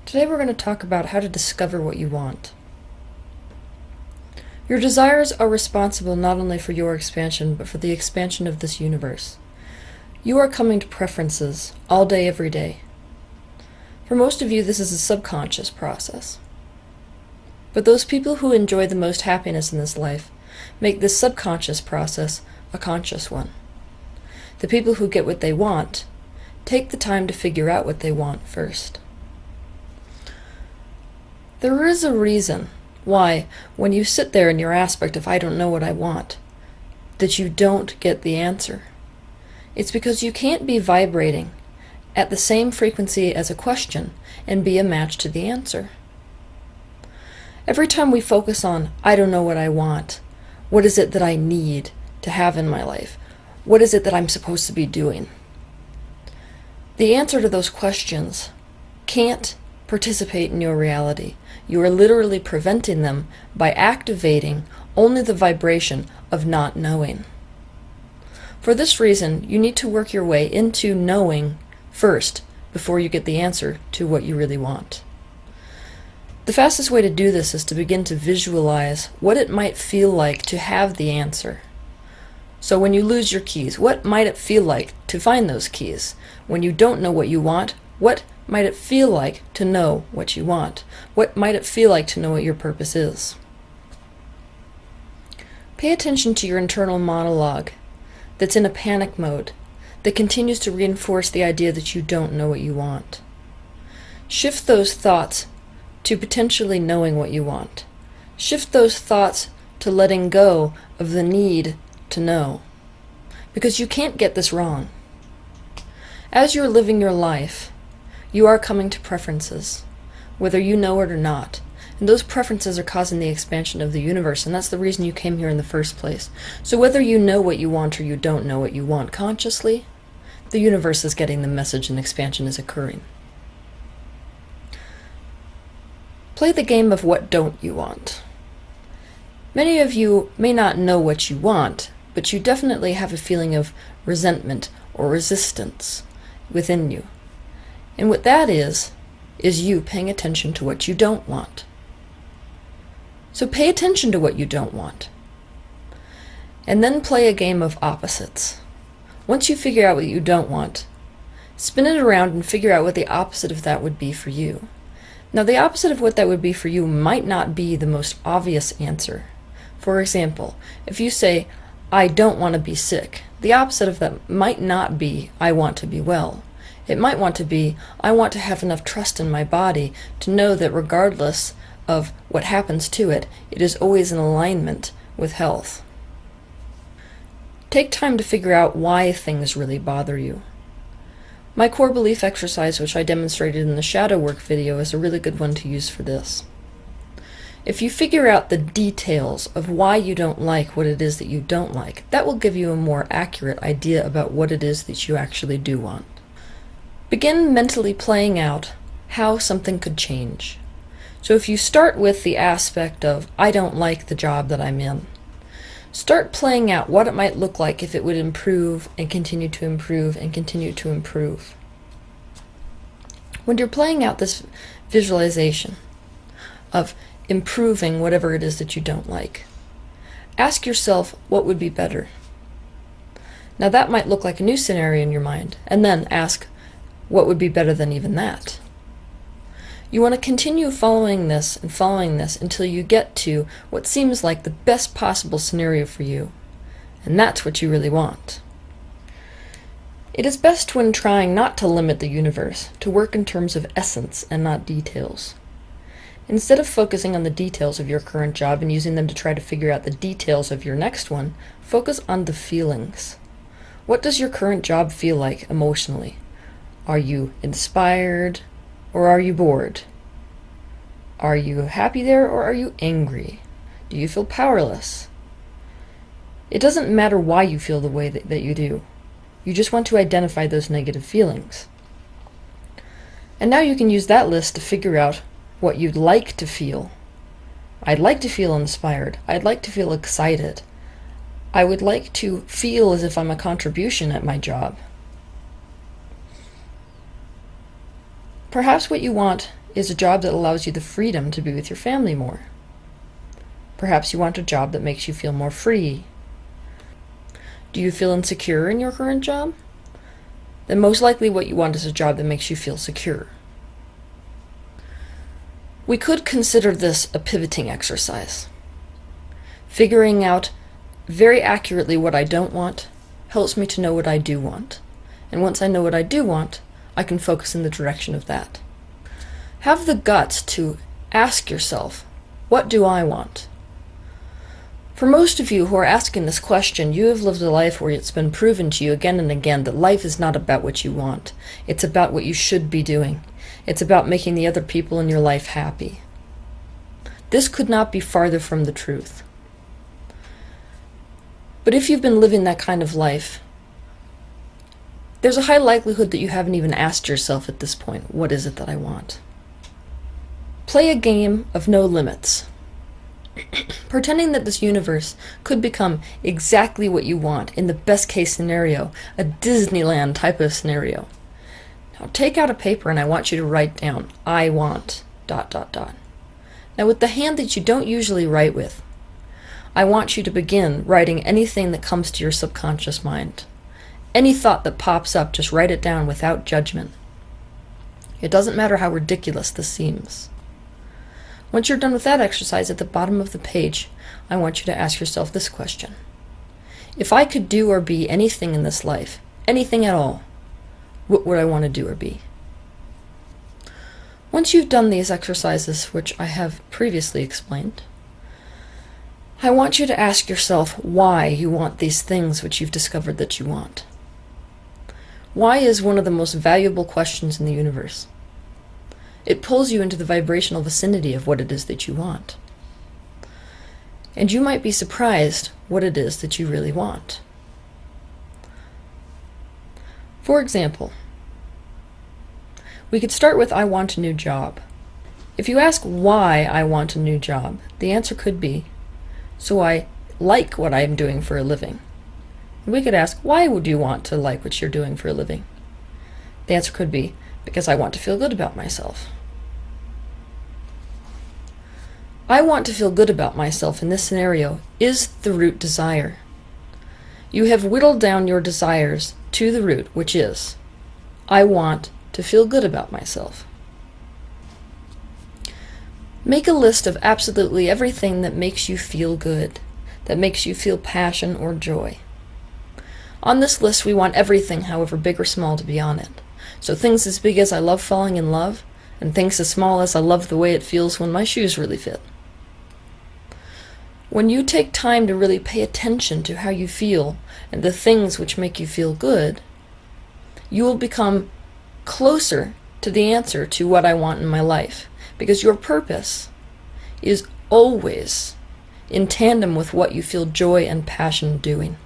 Today we're going to talk about how to discover what you want. Your desires are responsible not only for your expansion, but for the expansion of this universe. You are coming to preferences all day, every day. For most of you, this is a subconscious process. But those people who enjoy the most happiness in this life make this subconscious process a conscious one. The people who get what they want take the time to figure out what they want first. There is a reason why, when you sit there in your aspect of I don't know what I want, that you don't get the answer. It's because you can't be vibrating at the same frequency as a question and be a match to the answer. Every time we focus on I don't know what I want, what is it that I need to have in my life? What is it that I'm supposed to be doing? The answer to those questions can't participate in your reality. You are literally preventing them by activating only the vibration of not knowing. For this reason, you need to work your way into knowing first before you get the answer to what you really want. The fastest way to do this is to begin to visualize what it might feel like to have the answer. So when you lose your keys, what might it feel like to find those keys? When you don't know what you want, what might it feel like to know what you want? What might it feel like to know what your purpose is? Pay attention to your internal monologue that's in a panic mode, that continues to reinforce the idea that you don't know what you want. Shift those thoughts to potentially knowing what you want. Shift those thoughts to letting go of the need to know. Because you can't get this wrong. As you're living your life, you are coming to preferences, whether you know it or not. And those preferences are causing the expansion of the universe, and that's the reason you came here in the first place. So whether you know what you want or you don't know what you want consciously, the universe is getting the message and expansion is occurring. Play the game of what don't you want. Many of you may not know what you want, but you definitely have a feeling of resentment or resistance within you. And what that is you paying attention to what you don't want. So pay attention to what you don't want. And then play a game of opposites. Once you figure out what you don't want, spin it around and figure out what the opposite of that would be for you. Now, the opposite of what that would be for you might not be the most obvious answer. For example, if you say, I don't want to be sick, the opposite of that might not be, I want to be well. It might want to be, I want to have enough trust in my body to know that regardless of what happens to it, it is always in alignment with health. Take time to figure out why things really bother you. My core belief exercise, which I demonstrated in the shadow work video, is a really good one to use for this. If you figure out the details of why you don't like what it is that you don't like, that will give you a more accurate idea about what it is that you actually do want. Begin mentally playing out how something could change. So if you start with the aspect of, I don't like the job that I'm in, start playing out what it might look like if it would improve and continue to improve and continue to improve. When you're playing out this visualization of improving whatever it is that you don't like, ask yourself what would be better. Now that might look like a new scenario in your mind, and then ask, what would be better than even that? You want to continue following this until you get to what seems like the best possible scenario for you. And that's what you really want. It is best when trying not to limit the universe to work in terms of essence and not details. Instead of focusing on the details of your current job and using them to try to figure out the details of your next one, focus on the feelings. What does your current job feel like emotionally? Are you inspired or are you bored? Are you happy there or are you angry? Do you feel powerless? It doesn't matter why you feel the way that you do. You just want to identify those negative feelings. And now you can use that list to figure out what you'd like to feel. I'd like to feel inspired. I'd like to feel excited. I would like to feel as if I'm a contribution at my job. Perhaps what you want is a job that allows you the freedom to be with your family more. Perhaps you want a job that makes you feel more free. Do you feel insecure in your current job? Then most likely what you want is a job that makes you feel secure. We could consider this a pivoting exercise. Figuring out very accurately what I don't want helps me to know what I do want. And once I know what I do want, I can focus in the direction of that. Have the guts to ask yourself, what do I want? For most of you who are asking this question, you have lived a life where it's been proven to you again and again that life is not about what you want. It's about what you should be doing. It's about making the other people in your life happy. This could not be farther from the truth. But if you've been living that kind of life, there's a high likelihood that you haven't even asked yourself at this point, what is it that I want? Play a game of no limits. Pretending that this universe could become exactly what you want in the best case scenario, a Disneyland type of scenario. Now take out a paper and I want you to write down, I want, ... Now with the hand that you don't usually write with, I want you to begin writing anything that comes to your subconscious mind. Any thought that pops up, just write it down without judgment. It doesn't matter how ridiculous this seems. Once you're done with that exercise, at the bottom of the page, I want you to ask yourself this question. If I could do or be anything in this life, anything at all, what would I want to do or be? Once you've done these exercises, which I have previously explained, I want you to ask yourself why you want these things which you've discovered that you want. Why is one of the most valuable questions in the universe. It pulls you into the vibrational vicinity of what it is that you want. And you might be surprised what it is that you really want. For example, we could start with I want a new job. If you ask why I want a new job, the answer could be, so I like what I'm doing for a living. And we could ask, why would you want to like what you're doing for a living? The answer could be, because I want to feel good about myself. I want to feel good about myself in this scenario is the root desire. You have whittled down your desires to the root, which is, I want to feel good about myself. Make a list of absolutely everything that makes you feel good, that makes you feel passion or joy. On this list, we want everything, however big or small, to be on it. So things as big as I love falling in love, and things as small as I love the way it feels when my shoes really fit. When you take time to really pay attention to how you feel and the things which make you feel good, you will become closer to the answer to what I want in my life. Because your purpose is always in tandem with what you feel joy and passion doing.